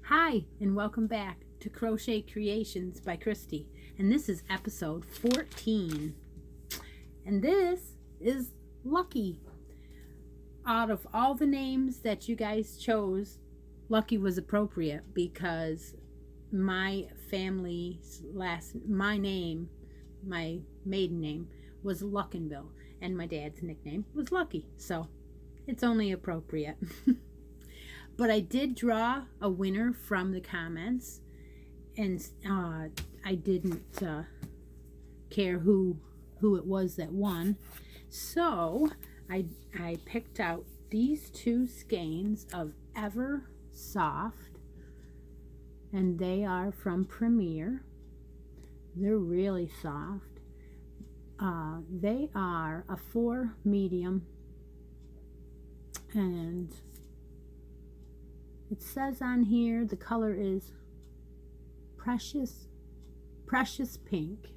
Hi, and welcome back to Crochet Creations by Christy. And this is episode 14. And this is Lucky. Out of all the names that you guys chose, Lucky was appropriate because my my maiden name was Luckinville, and my dad's nickname was Lucky. So it's only appropriate. But I did draw a winner from the comments, and I didn't care who it was that won. So I picked out these two skeins of Ever Soft, and they are from Premier. They're really soft. They are a 4 medium, and it says on here the color is precious pink.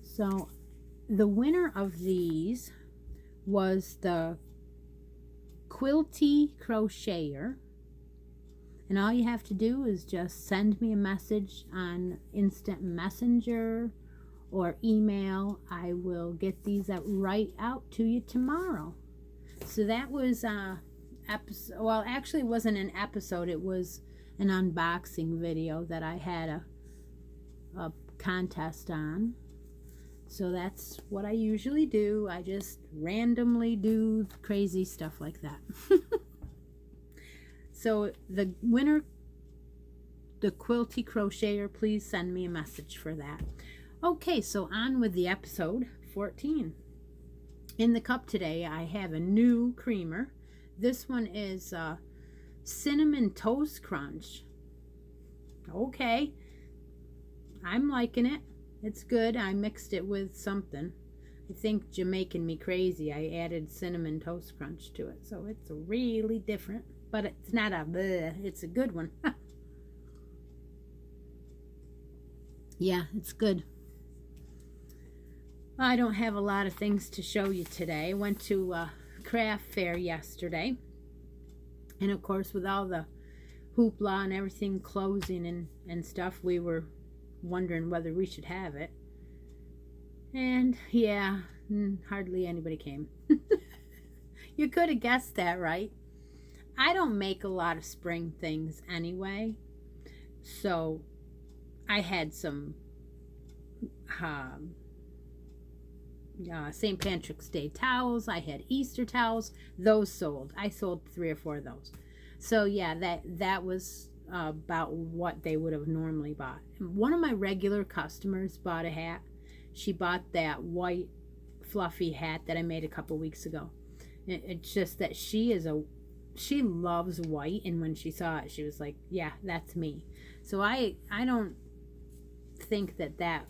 So the winner of these was the Quilty Crocheter, and all you have to do is just send me a message on Instant Messenger or email. I will get these right out to you tomorrow. So that was episode. Well, actually, it wasn't an episode. It was an unboxing video that I had a contest on. So that's what I usually do. I just randomly do crazy stuff like that. So the winner, the Quilty Crocheter, please send me a message for that. Okay, so on with the episode 14. In the cup today, I have a new creamer. This one is Cinnamon Toast Crunch. Okay, I'm liking it. It's good. I mixed it with something. I think Jamaican Me Crazy. I added Cinnamon Toast Crunch to it. So it's really different. But it's not a bleh. It's a good one. Yeah, it's good. I don't have a lot of things to show you today. I went to a craft fair yesterday. And of course, with all the hoopla and everything closing and stuff, we were wondering whether we should have it. And yeah, hardly anybody came. You could have guessed that, right? I don't make a lot of spring things anyway. So I had some St. Patrick's Day towels. I had Easter towels. Those sold. I sold 3 or 4 of those. So yeah, that was about what they would have normally bought. One of my regular customers bought a hat. She bought that white fluffy hat that I made a couple weeks ago. It's just that she loves white, and when she saw it, she was like, yeah, that's me. So I don't think that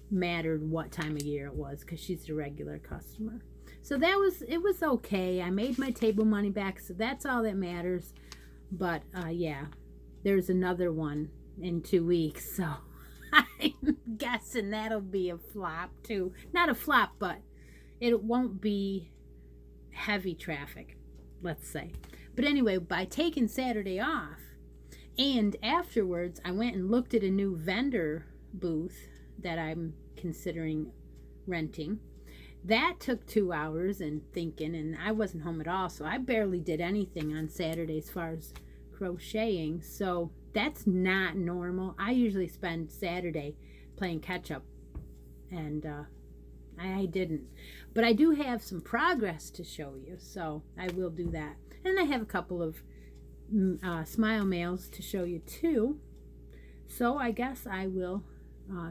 mattered what time of year it was, because she's a regular customer. So it was okay. I made my table money back, so that's all that matters. But yeah, there's another one in 2 weeks, so I'm guessing that'll be a flop too. Not a flop, but it won't be heavy traffic, let's say. But anyway, by taking Saturday off, and afterwards I went and looked at a new vendor booth that I'm considering renting. That took 2 hours and thinking, and I wasn't home at all, so I barely did anything on Saturday as far as crocheting. So that's not normal. I usually spend Saturday playing catch up, and I didn't. But I do have some progress to show you, so I will do that. And I have a couple of smile mails to show you too. So I guess I will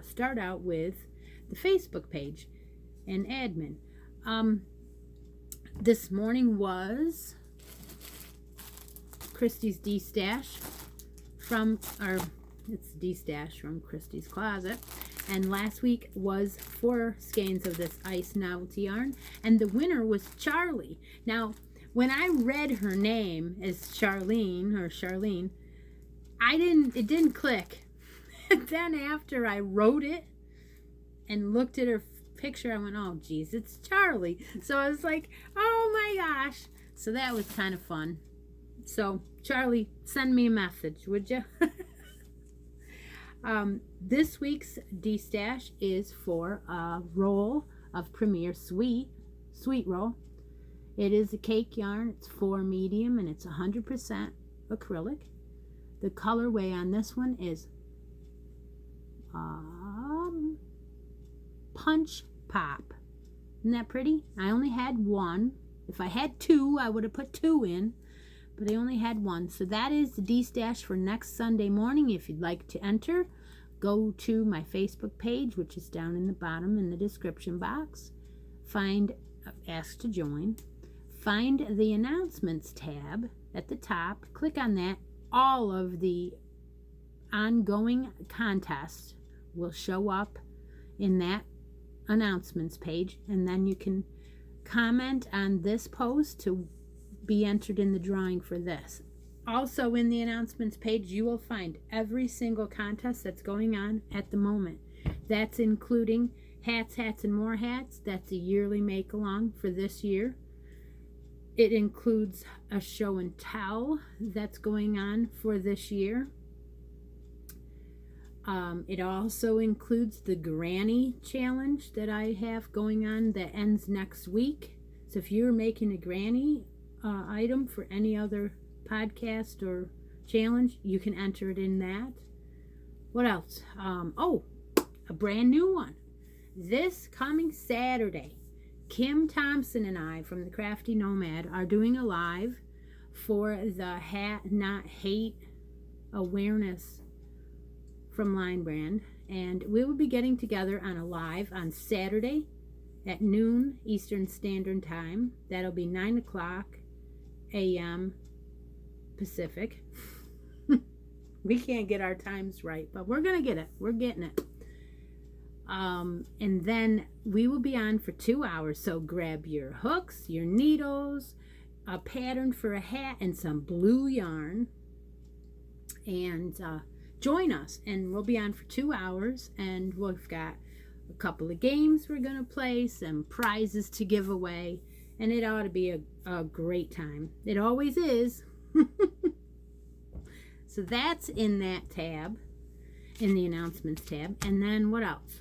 start out with the Facebook page and admin. This morning was Christy's D-Stash it's D-Stash from Christy's Closet. And last week was 4 skeins of this ice novelty yarn, and the winner was Charlie. Now, when I read her name as Charlene, it didn't click. And then after I wrote it and looked at her picture, I went, oh geez, it's Charlie. So I was like, oh my gosh. So that was kind of fun. So, Charlie, send me a message, would you? This week's D-Stash is for a roll of Premier Sweet Roll. It is a cake yarn. It's 4 medium and it's 100% acrylic. The colorway on this one is Punch Pop. Isn't that pretty? I only had one. If I had two, I would have put two in, but I only had one. So that is the D-Stash for next Sunday morning. If you'd like to enter, go to my Facebook page, which is down in the bottom in the description box. Find Ask to Join. Find the Announcements tab at the top. Click on that. All of the ongoing contests will show up in that announcements page, and then you can comment on this post to be entered in the drawing for this. Also in the announcements page, you will find every single contest that's going on at the moment. That's including Hats, and More Hats. That's a yearly make-along for this year. It includes a show and tell that's going on for this year. It also includes the Granny Challenge that I have going on that ends next week. So if you're making a Granny item for any other podcast or challenge, you can enter it in that. What else? A brand new one. This coming Saturday, Kim Thompson and I from the Crafty Nomad are doing a live for the Hat Not Hate awareness from Line Brand, and we will be getting together on a live on Saturday at noon Eastern Standard Time. That'll be 9 o'clock a.m. Pacific. We can't get our times right, but we're gonna get it. We're getting it. And then we will be on for 2 hours, so grab your hooks, your needles, a pattern for a hat, and some blue yarn, and join us. And we'll be on for 2 hours, and we've got a couple of games we're gonna play, some prizes to give away, and it ought to be a great time. It always is. So that's in that tab, in the announcements tab. And then what else?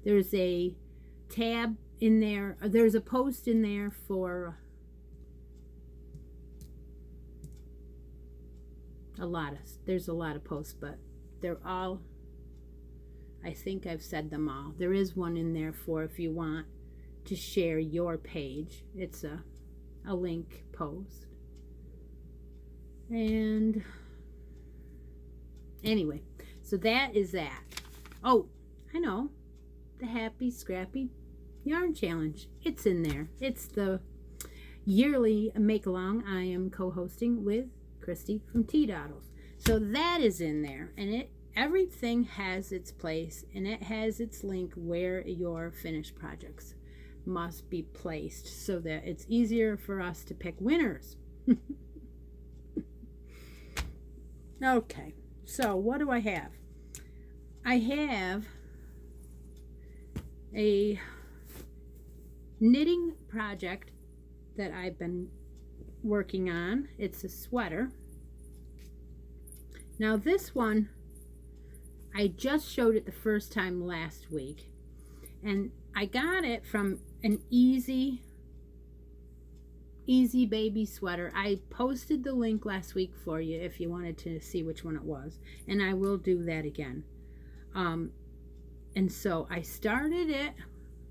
There's a tab in there, there's a post in there for there's a lot of posts, but they're all, I think I've said them all. There is one in there for if you want to share your page. It's a link post. And anyway, so that is that. Oh, I know. The Happy Scrappy Yarn Challenge. It's in there. It's the yearly make-along I am co-hosting with Christy from Tea Doddles. So that is in there, and everything has its place, and it has its link where your finished projects must be placed so that it's easier for us to pick winners. Okay, so what do I have? I have a knitting project that I've been working on. It's a sweater. Now this one, I just showed it the first time last week, and I got it from an Easy Baby Sweater. I posted the link last week for you if you wanted to see which one it was, and I will do that again. And so I started it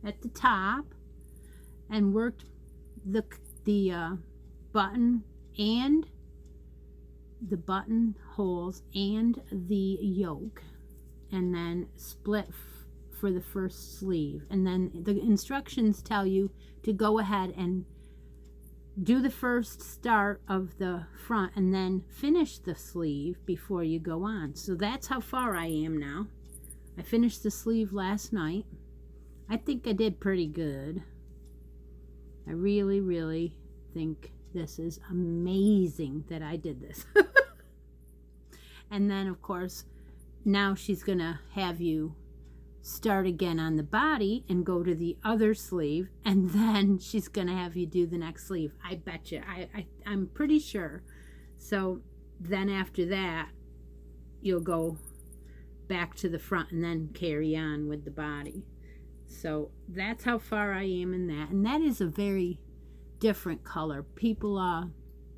at the top and worked the button and the buttonholes and the yoke, and then split for the first sleeve. And then the instructions tell you to go ahead and do the first start of the front and then finish the sleeve before you go on. So that's how far I am now. I finished the sleeve last night. I think I did pretty good. I really, really think this is amazing that I did this. And then, of course, now she's going to have you start again on the body and go to the other sleeve, and then she's going to have you do the next sleeve. I bet you. I'm pretty sure. So then after that, you'll go back to the front and then carry on with the body. So that's how far I am in that. And that is a very different color. People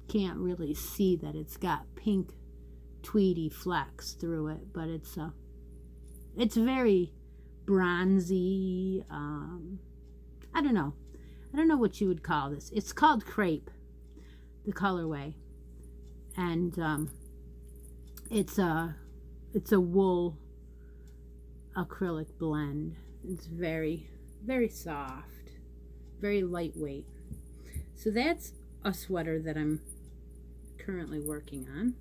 can't really see that it's got pink tweedy flecks through it, but it's very bronzy. I don't know what you would call this. It's called crepe, the colorway, and it's a wool acrylic blend. It's very, very soft, very lightweight. So that's a sweater that I'm currently working on.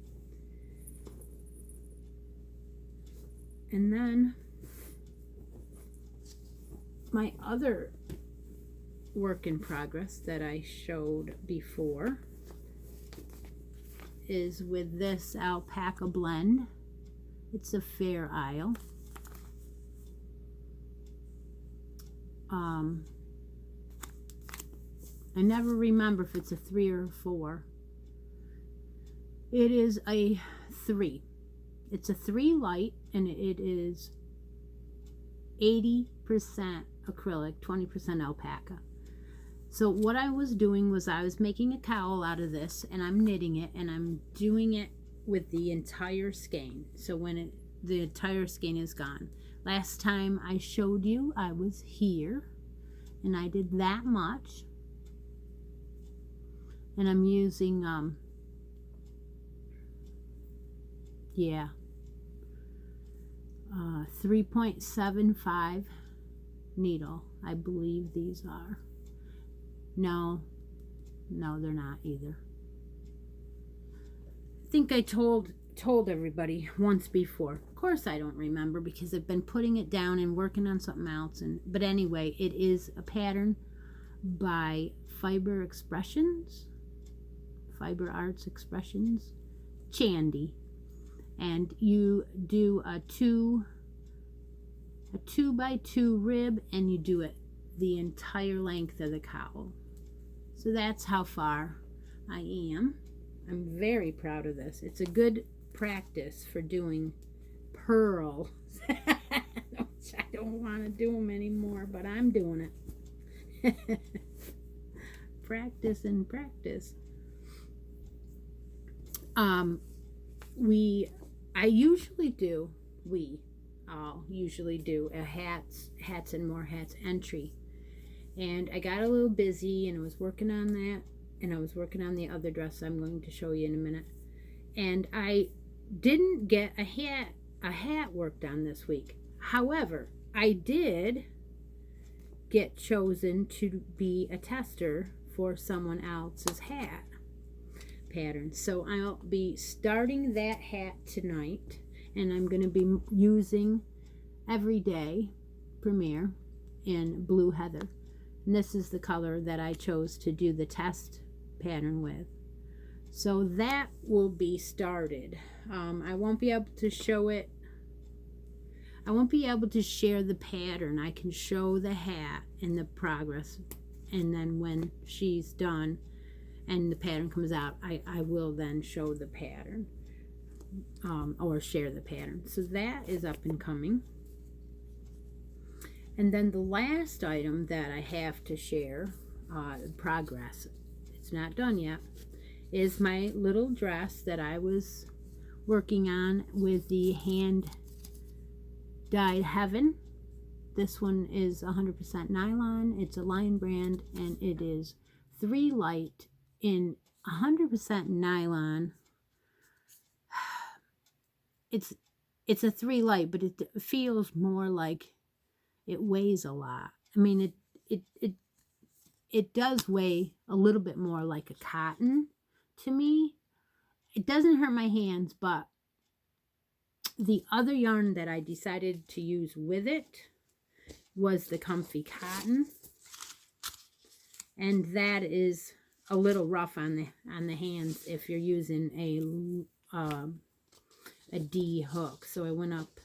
And then my other work in progress that I showed before is with this alpaca blend. It's a Fair Isle. I never remember if it's a 3 or a 4. It is a 3. It's a 3 light, and it is 80% acrylic, 20% alpaca. So what I was doing was I was making a cowl out of this, and I'm knitting it, and I'm doing it with the entire skein. So when the entire skein is gone. Last time I showed you, I was here, and I did that much. And I'm using 3.75 needle. I believe these are. No, they're not either. I think I told everybody once before. Of course I don't remember because I've been putting it down and working on something else. But anyway, it is a pattern by Fiber Arts Expressions, Chandy. And you do a 2 by 2 rib, and you do it the entire length of the cowl. So that's how far I am. I'm very proud of this. It's a good practice for doing pearls. I don't want to do them anymore, but I'm doing it. Practice and practice. We all usually do a hats and more hats entry. And I got a little busy, and I was working on that, and I was working on the other dress I'm going to show you in a minute. And I didn't get a hat worked on this week. However, I did get chosen to be a tester for someone else's hat pattern. So I'll be starting that hat tonight, and I'm going to be using Everyday Premier in Blue Heather. And this is the color that I chose to do the test pattern with. So that will be started. I won't be able to show it. I won't be able to share the pattern. I can show the hat and the progress, and then when she's done and the pattern comes out, I will then show the pattern or share the pattern. So that is up and coming. And then the last item that I have to share, progress, it's not done yet, is my little dress that I was working on with the hand dyed Heaven. This one is 100% nylon. It's a Lion brand, and it is 3 light in 100% nylon. It's a 3 light, but it feels more like it weighs a lot. I mean, it does weigh a little bit more like a cotton to me. It doesn't hurt my hands, but the other yarn that I decided to use with it was the Comfy Cotton, and that is a little rough on the hands if you're using a D hook. So I went up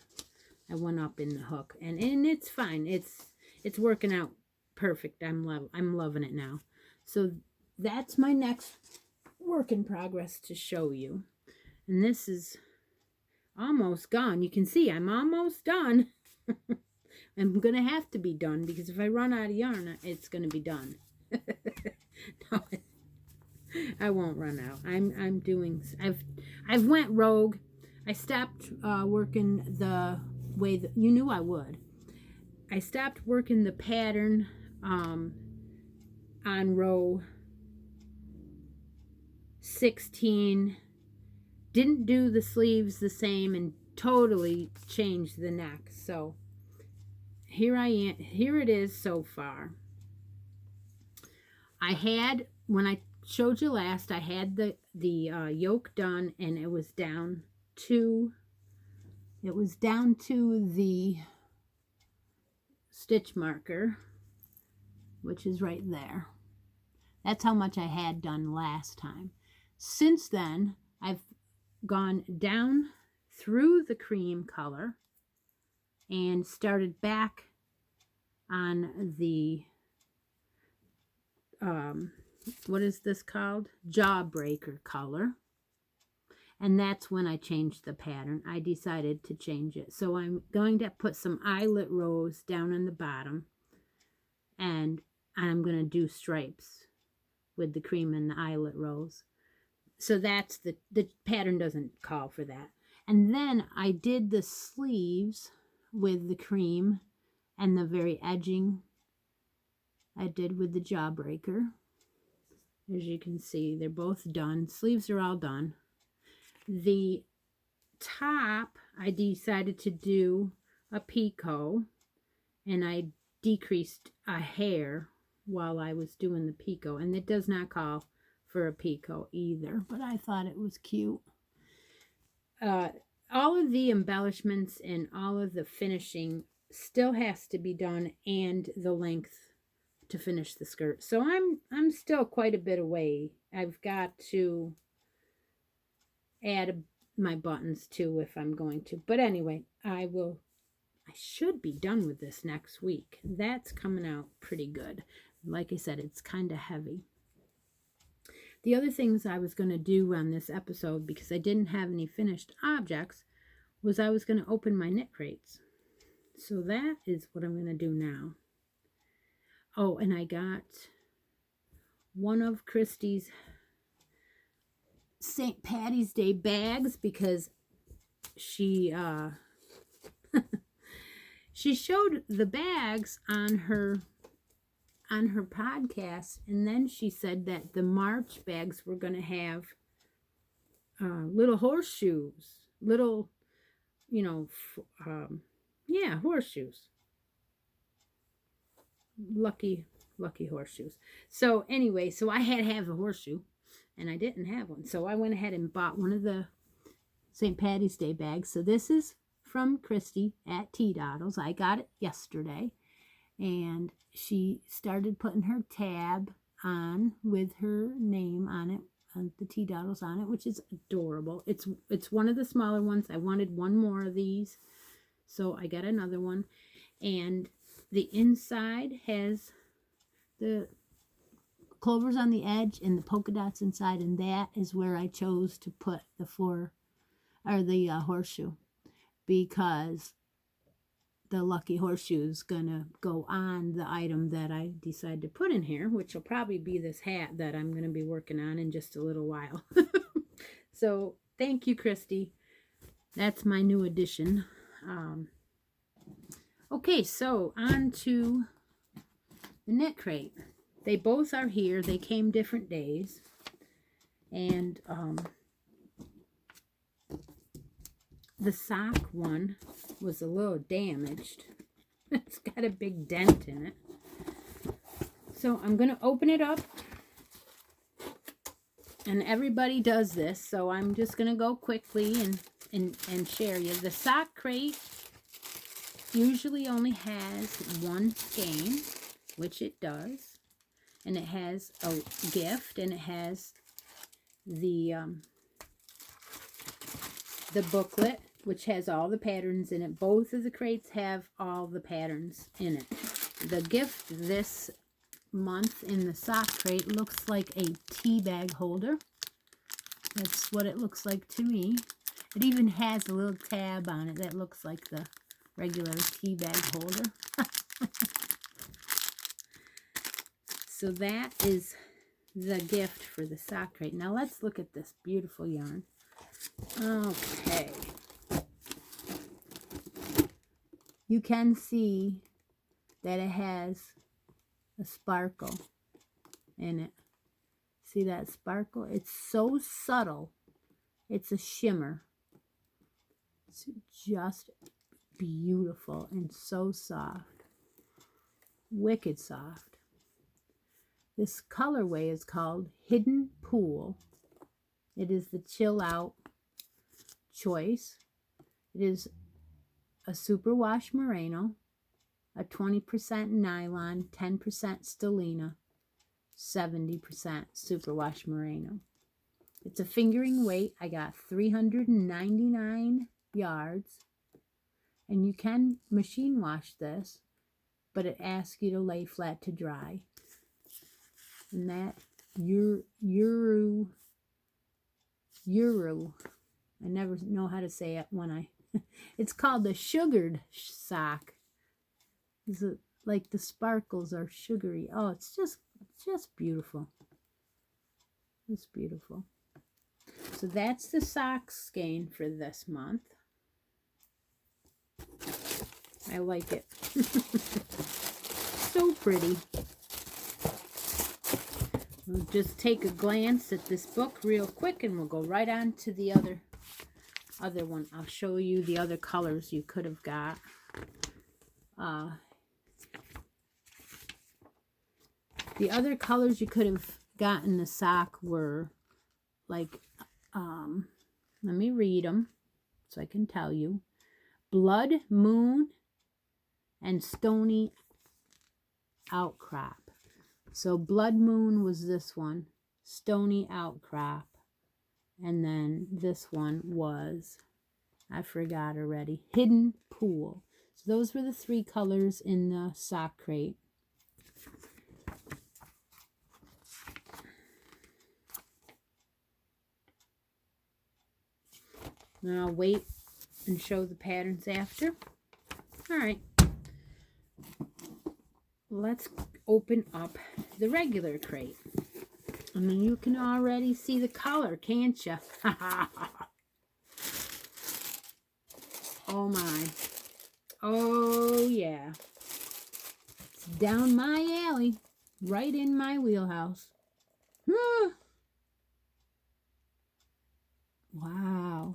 I went up in the hook, and it's fine. It's working out perfect. I'm loving it now. So that's my next work in progress to show you. And this is almost gone. You can see I'm almost done. I'm going to have to be done because if I run out of yarn, it's going to be done. No, I won't run out. I've went rogue. I stopped working the way that you knew I would. I stopped working the pattern on row 16. Didn't do the sleeves the same and totally changed the neck. So here I am. Here it is so far. I had, when I showed you last, I had the yoke done, and it was down to the stitch marker, which is right there. That's how much I had done last time. Since then, I've gone down through the cream color and started back on the what is this called? Jawbreaker color. And that's when I changed the pattern. I decided to change it. So I'm going to put some eyelet rows down on the bottom, and I'm going to do stripes with the cream and the eyelet rows. So that's the pattern doesn't call for that. And then I did the sleeves with the cream and the very edging I did with the jawbreaker. As you can see, they're both done. Sleeves are all done. The top, I decided to do a picot, and I decreased a hair while I was doing the picot, and it does not call for a picot either, but I thought it was cute. All of the embellishments and all of the finishing still has to be done, and the length to finish the skirt. So I'm still quite a bit away. I've got to add my buttons too if I'm going to. But anyway, I should be done with this next week. That's coming out pretty good. Like I said, it's kind of heavy. The other things I was going to do on this episode, because I didn't have any finished objects, was I was going to open my knit crates. So that is what I'm going to do now. Oh, and I got one of Christy's St. Patty's Day bags, because she she showed the bags on her podcast, and then she said that the March bags were going to have little horseshoes, little, horseshoes. Lucky horseshoes. So anyway, so I had to have a horseshoe, and I didn't have one. So I went ahead and bought one of the St. Patty's Day bags. So this is from Christy at Tea Doddles. I got it yesterday, and she started putting her tab on with her name on it, and the Tea Doddles on it, which is adorable. It's one of the smaller ones. I wanted one more of these, so I got another one. And the inside has the clovers on the edge and the polka dots inside, and that is where I chose to put the horseshoe, because the lucky horseshoe is gonna go on the item that I decided to put in here, which will probably be this hat that I'm gonna be working on in just a little while. So thank you, Christy. That's my new addition. Okay, so on to the knit crate. They both are here. They came different days. And the sock one was a little damaged. It's got a big dent in it. So I'm going to open it up. And everybody does this, so I'm just going to go quickly and share you. The sock crate usually only has one skein, which it does, and it has a gift, and it has the booklet which has all the patterns in it. Both of the crates have all the patterns in it. The gift this month in the sock crate looks like a tea bag holder. That's what it looks like to me. It even has a little tab on it that looks like the regular tea bag holder. So that is the gift for the sock crate. Now let's look at this beautiful yarn. Okay. You can see that it has a sparkle in it. See that sparkle? It's so subtle. It's a shimmer. It's just beautiful and so soft. Wicked soft. This colorway is called Hidden Pool. It is the Chill Out choice. It is a superwash merino, a 20% nylon, 10% stellina, 70% superwash merino. It's a fingering weight. I got 399 yards. And you can machine wash this, but it asks you to lay flat to dry. And that Euro, I never know how to say it when I, it's called the sugared sock. Is it like the sparkles are sugary? Oh, it's just beautiful. It's beautiful. So that's the sock skein for this month. I like it. So pretty. We'll just take a glance at this book real quick and we'll go right on to the other one. I'll show you the other colors you could have got. The other colors you could have gotten the sock were like, let me read them so I can tell you. Blood Moon and Stony Outcrop. So Blood Moon was this one, Stony Outcrop, and then this one was, I forgot already, Hidden Pool. So those were the three colors in the sock crate. And I'll wait and show the patterns after. All right. Let's open up the regular crate. I mean, you can already see the color, can't you? Oh my. Oh yeah. It's down my alley. Right in my wheelhouse. Wow.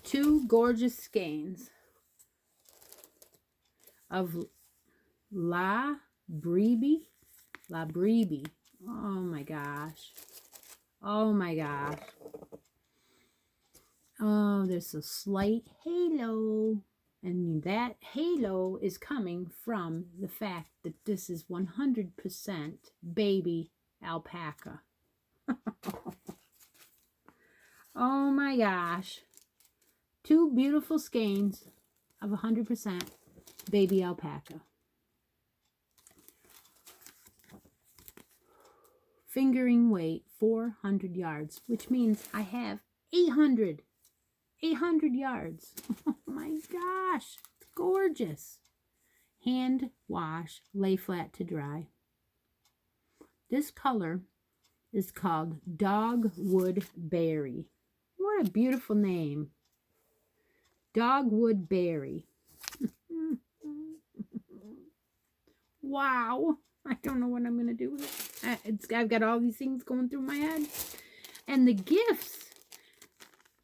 Two gorgeous skeins of La Brebis. Oh my gosh. Oh my gosh. Oh, there's a slight halo. And that halo is coming from the fact that this is 100% baby alpaca. Oh my gosh. Two beautiful skeins of 100% baby alpaca. Fingering weight 400 yards, which means I have 800 yards. Oh my gosh, it's gorgeous. Hand wash, lay flat to dry. This color is called Dogwood Berry. What a beautiful name. Dogwood Berry. Wow. I don't know what I'm going to do with it. I've got all these things going through my head. And the gifts.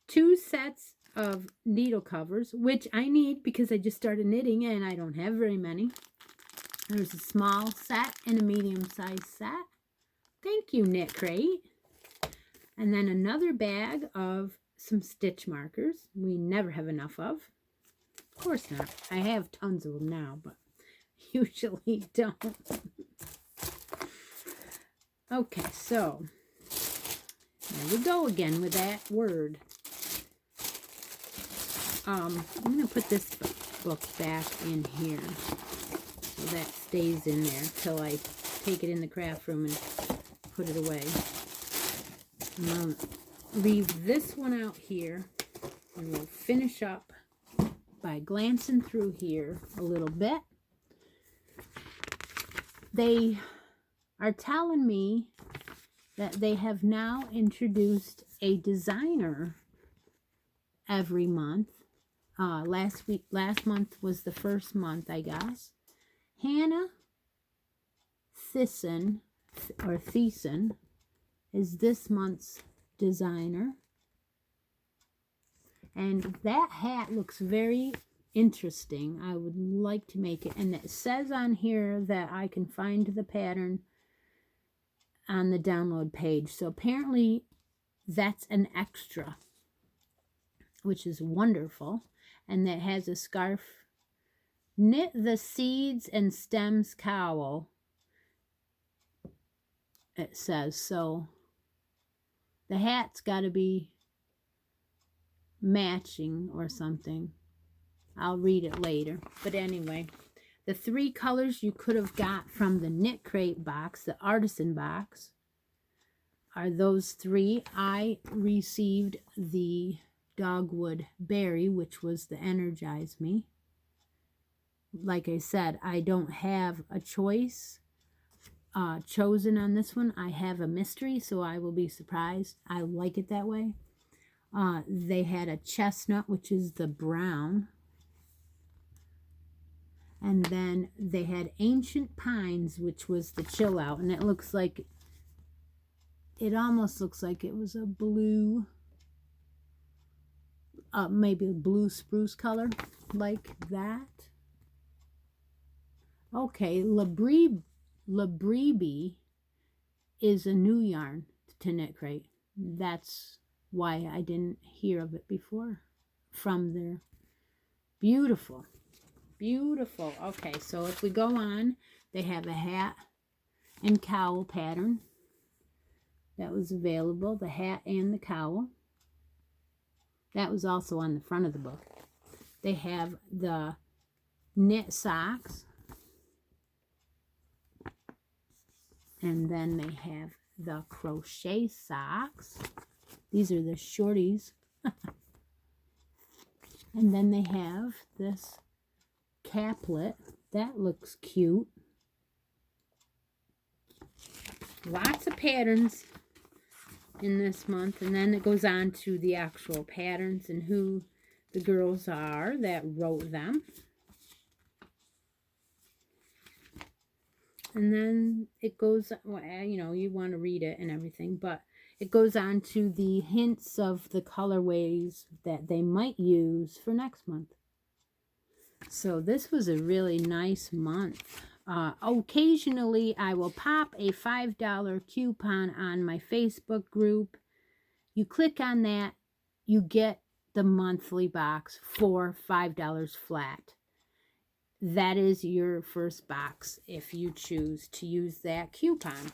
2 sets of needle covers, which I need because I just started knitting and I don't have very many. There's a small set and a medium-sized set. Thank you, Knit Crate. And then another bag of some stitch markers. We never have enough of. Of course not. I have tons of them now, but usually don't. Okay, so There we go again with that word. I'm going to put this book back in here so that stays in there till I take it in the craft room and put it away. I'm going to leave this one out here, and we'll finish up by glancing through here a little bit. They are telling me that they have now introduced a designer every month. Last month was the first month, I guess. Hannah Thiessen is this month's designer. And that hat looks very interesting. I would like to make it. And it says on here that I can find the pattern on the download page. So apparently that's an extra, which is wonderful. And that has a scarf. Knit the seeds and stems cowl, it says. So the hat's got to be matching or something. I'll read it later. But anyway, the 3 colors you could have got from the Knit Crate box, the Artisan box, are those 3. I received the Dogwood Berry, which was the Energize Me. Like I said, I don't have a choice chosen on this one. I have a mystery, so I will be surprised. I like it that way. They had a Chestnut, which is the brown. And then they had Ancient Pines, which was the Chill Out. And it looks like, it almost looks like it was a blue, maybe a blue spruce color, like that. Okay, Labribe is a new yarn to Knit Crate. That's why I didn't hear of it before from there. Beautiful. Beautiful. Okay, so if we go on, they have a hat and cowl pattern that was available, the hat and the cowl. That was also on the front of the book. They have the knit socks. And then they have the crochet socks. These are the shorties. And then they have this caplet. That looks cute. Lots of patterns in this month. And then it goes on to the actual patterns and who the girls are that wrote them. And then it goes, well, you know, you want to read it and everything, but it goes on to the hints of the colorways that they might use for next month. So this was a really nice month. Occasionally, I will pop a $5 coupon on my Facebook group. You click on that, you get the monthly box for $5 flat. That is your first box if you choose to use that coupon.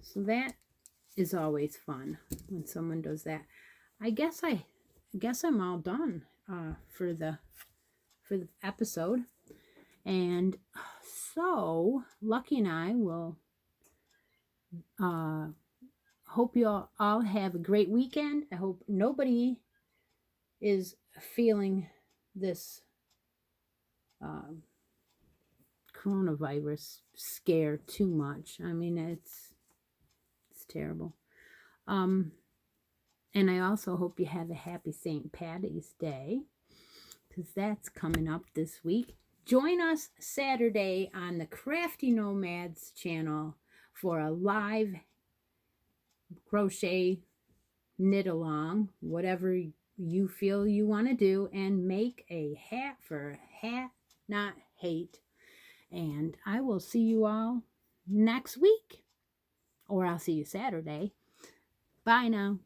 So that is always fun when someone does that. I guess I'm all done for the episode. And so Lucky and I will hope you all have a great weekend. I hope nobody is feeling this coronavirus scare too much. I mean, it's terrible. And I also hope you have a happy St. Patty's Day, because that's coming up this week. Join us Saturday on the Crafty Nomads channel for a live crochet knit along, whatever you feel you want to do, and make a hat for Hat Not Hate. And I will see you all next week, or I'll see you Saturday. Bye now.